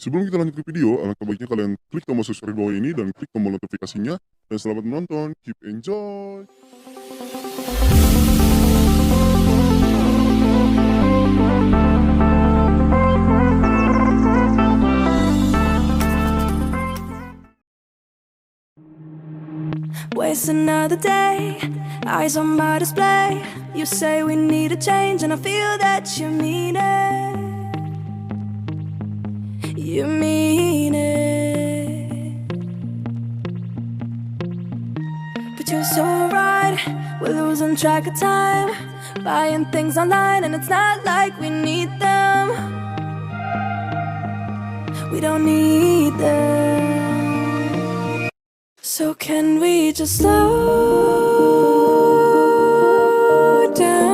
Sebelum kita lanjut ke video, alangkah baiknya kalian klik tombol subscribe bawah ini dan klik tombol notifikasinya. Dan selamat menonton, keep enjoy! Waste another day, eyes on my display. You say we need a change and I feel that you mean it. You mean it. But you're so right, we're losing track of time, buying things online and it's not like we need them. We don't need them. So can we just slow down?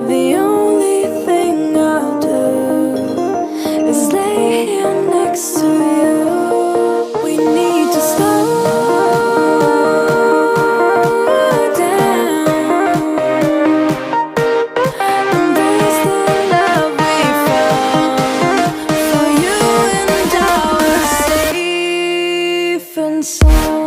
The only thing I'll do is lay here next to you. We need to slow down. Embrace the love we found. For you and I were safe and sound.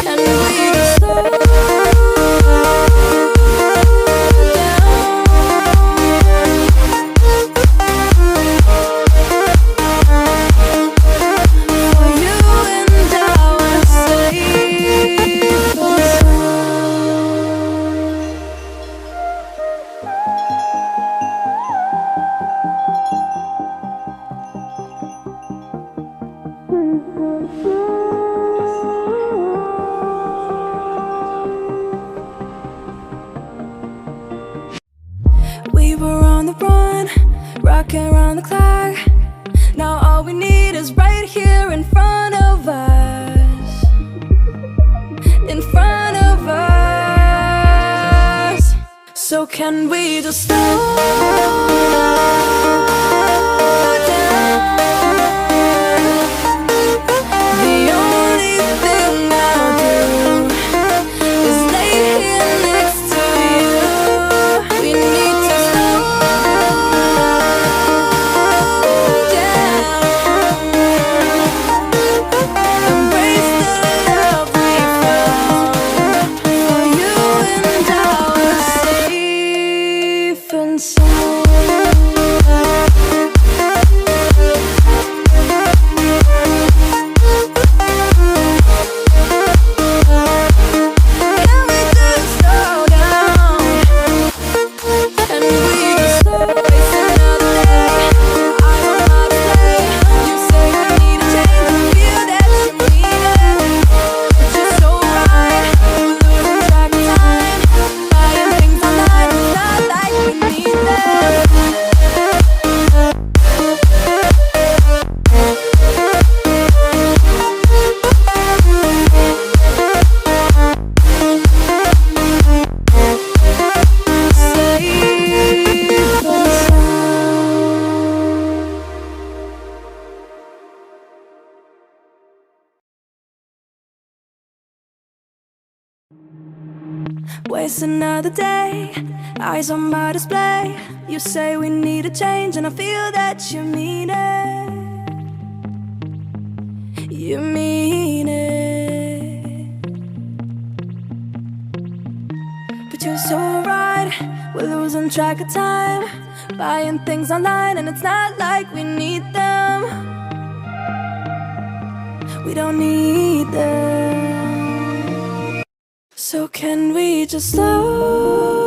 And we just slow down. For you and I were safe and we were on the run, rocking around the clock. Now all we need is right here in front of us. In front of us. So can we just slow down? The only thing I'll do is lay here next to you. We need to slow down. Embrace the love we found. For you and I were safe and sound. Can we just slow down? And we just slow. Waste another day, eyes on my display. You say we need a change and I feel that you mean it. But you're so right, we're losing track of time, buying things online, it's not like we need them. Safe and sound. Waste another day, eyes on my display. You say we need a change and I feel that you mean it. You mean it. But you're so right, we're losing track of time, buying things online and it's not like we need them. We don't need them. So can we just slow